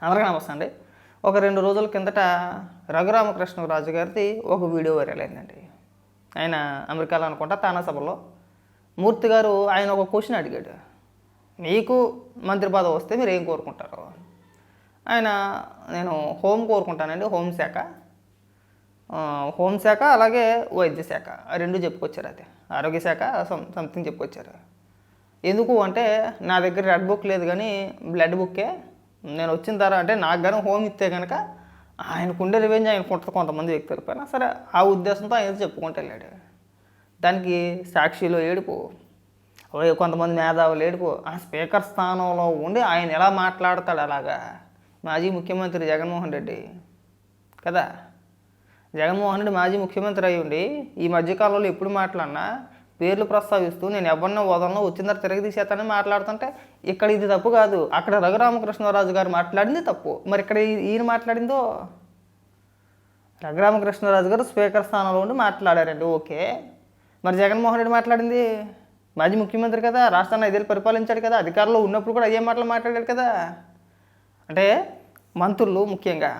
అందరికీ నమస్తే అండి. ఒక 2 రోజుల కిందట రఘురామకృష్ణరాజు గారిది ఒక వీడియో వైరల్ అయిందండి. ఆయన అమెరికాలో అనుకుంటా తానా సభలో మూర్తి గారు ఆయన ఒక క్వశ్చన్ అడిగాడు. మీకు మంత్రి పదవి వస్తే మీరు ఏం కోరుకుంటారు? ఆయన నేను కోరుకుంటానండి, హోంశాఖ అలాగే వైద్య శాఖ ఆ రెండు చెప్పుకొచ్చారు. అది ఆరోగ్య శాఖ సంథింగ్ చెప్పుకొచ్చారు. ఎందుకు అంటే నా దగ్గర రెడ్ బుక్ లేదు కానీ బ్లడ్ బుక్కే. నేను వచ్చిన తర్వాత అంటే నాకు కానీ హోమ్ ఇస్తే కనుక ఆయనకుండే రివెంజ్ ఆయనకుంటుంది కొంతమంది వ్యక్తుల పైన. సరే ఆ ఉద్దేశంతో ఆయన చెప్పుకుంటూ వెళ్ళాడు. దానికి సాక్షిలో ఏడుపు, కొంతమంది మేధావులు ఏడుపు. ఆ స్పీకర్ స్థానంలో ఉండి ఆయన ఎలా మాట్లాడతాడు అలాగా. మాజీ ముఖ్యమంత్రి జగన్మోహన్ రెడ్డి కదా, జగన్మోహన్ రెడ్డి మాజీ ముఖ్యమంత్రి అయ్యి ఉండి ఈ మధ్యకాలంలో ఎప్పుడు మాట్లాడినా పేర్లు ప్రస్తావిస్తూ నేను ఎవరినో వదలను వచ్చిన తర్వాత తిరిగి తీసేస్తానని మాట్లాడుతుంటే ఇక్కడ ఇది తప్పు కాదు, అక్కడ రఘురామకృష్ణరాజు గారు మాట్లాడింది తప్పు. మరి ఇక్కడ ఈయన మాట్లాడిందో, రఘురామకృష్ణరాజు గారు స్పీకర్ స్థానంలో ఉండి మాట్లాడారండి, ఓకే. మరి జగన్మోహన్ రెడ్డి మాట్లాడింది మాజీ ముఖ్యమంత్రి కదా, రాష్ట్రాన్ని 5 ఏళ్ళు పరిపాలించాడు కదా, అధికారంలో ఉన్నప్పుడు కూడా అయ్యే మాటలు మాట్లాడాడు కదా. అంటే మంత్రులు ముఖ్యంగా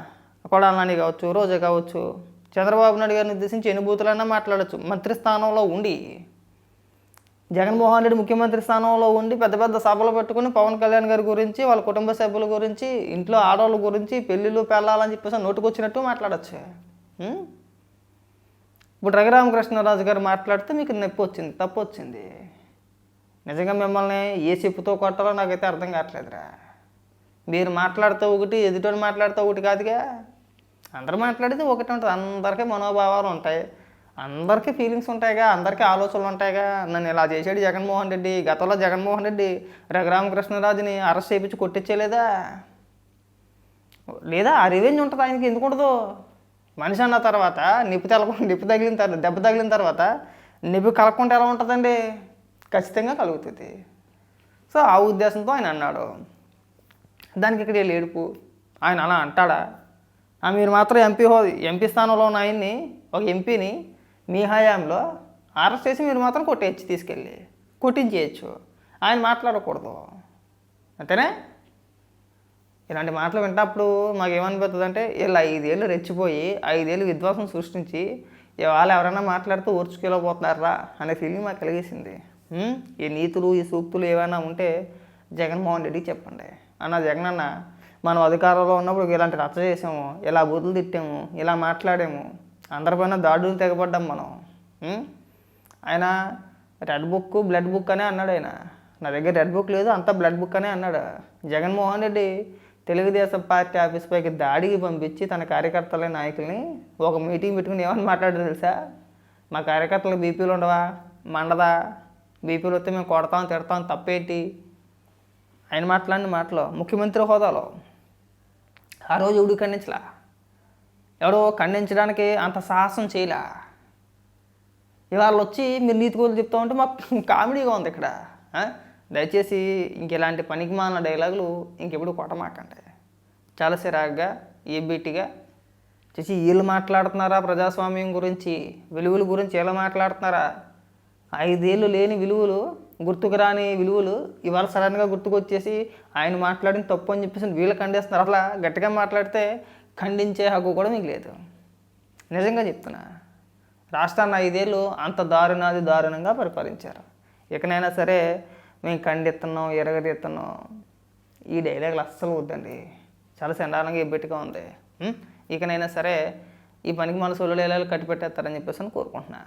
కొడాలి నాని కావచ్చు, రోజా కావచ్చు, చంద్రబాబు నాయుడు గారిని ఉద్దేశించి ఎన్ని బూతులన్నా మాట్లాడచ్చు. మంత్రి స్థానంలో ఉండి జగన్మోహన్ రెడ్డి ముఖ్యమంత్రి స్థానంలో ఉండి పెద్ద పెద్ద సభలు పెట్టుకుని పవన్ కళ్యాణ్ గారి గురించి, వాళ్ళ కుటుంబ సభ్యుల గురించి, ఇంట్లో ఆడవాళ్ళ గురించి, పెళ్ళిళ్ళు పెళ్ళాలని చెప్పేసి నోటుకొచ్చినట్టు మాట్లాడచ్చు. ఇప్పుడు రఘురామకృష్ణరాజు గారు మాట్లాడితే మీకు నొప్పి వచ్చింది, తప్పు వచ్చింది. నిజంగా మిమ్మల్ని ఏ చెప్పుతో కొట్టాలో నాకైతే అర్థం కావట్లేదురా. మీరు మాట్లాడితే ఒకటి, ఎదుటోని మాట్లాడితే ఒకటి కాదుగా. అందరూ మాట్లాడితే ఒకటి ఉంటుంది. అందరికీ మనోభావాలు ఉంటాయి, అందరికీ ఫీలింగ్స్ ఉంటాయిగా, అందరికీ ఆలోచనలు ఉంటాయిగా. నన్ను ఇలా చేసాడు జగన్మోహన్ రెడ్డి, గతంలో జగన్మోహన్ రెడ్డి రఘురామకృష్ణరాజుని అరెస్ట్ చేయించి కొట్టించేలేదా? లేదా ఆ రివెంజ్ ఉంటుంది ఆయనకి, ఎందుకు ఉండదు? మనిషి అన్న తర్వాత దెబ్బ తగిలిన తర్వాత నిప్పు కలగకుండా ఎలా ఉంటుందండి? ఖచ్చితంగా కలుగుతుంది. సో ఆ ఉద్దేశంతో ఆయన అన్నాడు. దానికి ఇక్కడ ఏడుపు. ఆయన అలా అంటాడా? మీరు మాత్రం ఎంపీ స్థానంలో ఉన్న ఆయన్ని, ఒక ఎంపీని మీ హయాంలో అరెస్ట్ చేసి మీరు మాత్రం తీసుకెళ్ళి కొట్టించేయచ్చు. ఆయన మాట్లాడకూడదు అంతేనే. ఇలాంటి మాటలు వింటప్పుడు మాకు ఏమనిపిస్తుంది అంటే వీళ్ళు 5 ఏళ్ళు రెచ్చిపోయి 5 ఏళ్ళు విధ్వంసం సృష్టించి వాళ్ళు ఎవరైనా మాట్లాడుతూ ఓర్చుకెళ్ళబోతున్నారా అనే ఫీలింగ్ మాకు కలిగేసింది. ఈ నీతులు, ఈ సూక్తులు ఏమైనా ఉంటే జగన్మోహన్ రెడ్డికి చెప్పండి. అన్న జగన్ అన్న, మనం అధికారంలో ఉన్నప్పుడు ఇలాంటి రచ్చ చేసాము, ఇలా బూతులు తిట్టాము, ఇలా మాట్లాడాము, అందరిపైన దాడులు తెగబడ్డాం మనం. ఆయన రెడ్ బుక్ బ్లడ్ బుక్ అనే అన్నాడు. ఆయన నా దగ్గర రెడ్ బుక్ లేదు, అంతా బ్లడ్ బుక్ అనే అన్నాడు. జగన్మోహన్ రెడ్డి తెలుగుదేశం పార్టీ ఆఫీస్ పైకి దాడికి పంపించి తన కార్యకర్తల నాయకుల్ని ఒక మీటింగ్ పెట్టుకుని ఏమని మాట్లాడారు తెలుసా? మా కార్యకర్తలకు బీపీలు ఉండవా, మండదా, బీపీలు వస్తే మేము కొడతాం తిడతాం, తప్పేంటి? ఆయన మాట్లాడిన మాటలో ముఖ్యమంత్రి హోదాలో ఆ రోజు ఎవడు ఖండించలా, ఎవడో ఖండించడానికి అంత సాహసం చేయలా. ఇవాళ వచ్చి మీరు నీతి కోలు చెప్తా ఉంటే మాకు కామెడీగా ఉంది ఇక్కడ. దయచేసి ఇలాంటి పనికిమాలిన డైలాగులు ఇంకెప్పుడు కొట్టమాకండి. చాలా సిరాగ్గా ఏబీటీగా చేసి వీళ్ళు మాట్లాడుతున్నారా ప్రజాస్వామ్యం గురించి, విలువల గురించి వీళ్ళు మాట్లాడుతున్నారా? 5 ఏళ్ళు లేని విలువలు, గుర్తుకు రాని విలువలు ఇవాళ సడన్గా గుర్తుకొచ్చేసి ఆయన మాట్లాడిన తప్పు అని చెప్పేసి వీళ్ళు ఖండిస్తున్నారు. అట్లా గట్టిగా మాట్లాడితే ఖండించే హక్కు కూడా మీకు లేదు. నిజంగా చెప్తున్నా, రాష్ట్రాన్ని 5 ఏళ్ళు అంత దారుణంగా పరిపాలించారు. ఇకనైనా సరే మేము ఖండిస్తున్నాం, ఎరగదీస్తున్నాం, ఈ డైలాగులు అస్సలు వద్దండి. చాలా చండాలంగా ఇబ్బెట్టుగా ఉంది. ఇకనైనా సరే ఈ పనికి మన సొల్లు డైలాగులు కట్టిపెట్టేస్తారని చెప్పేసి కోరుకుంటున్నా.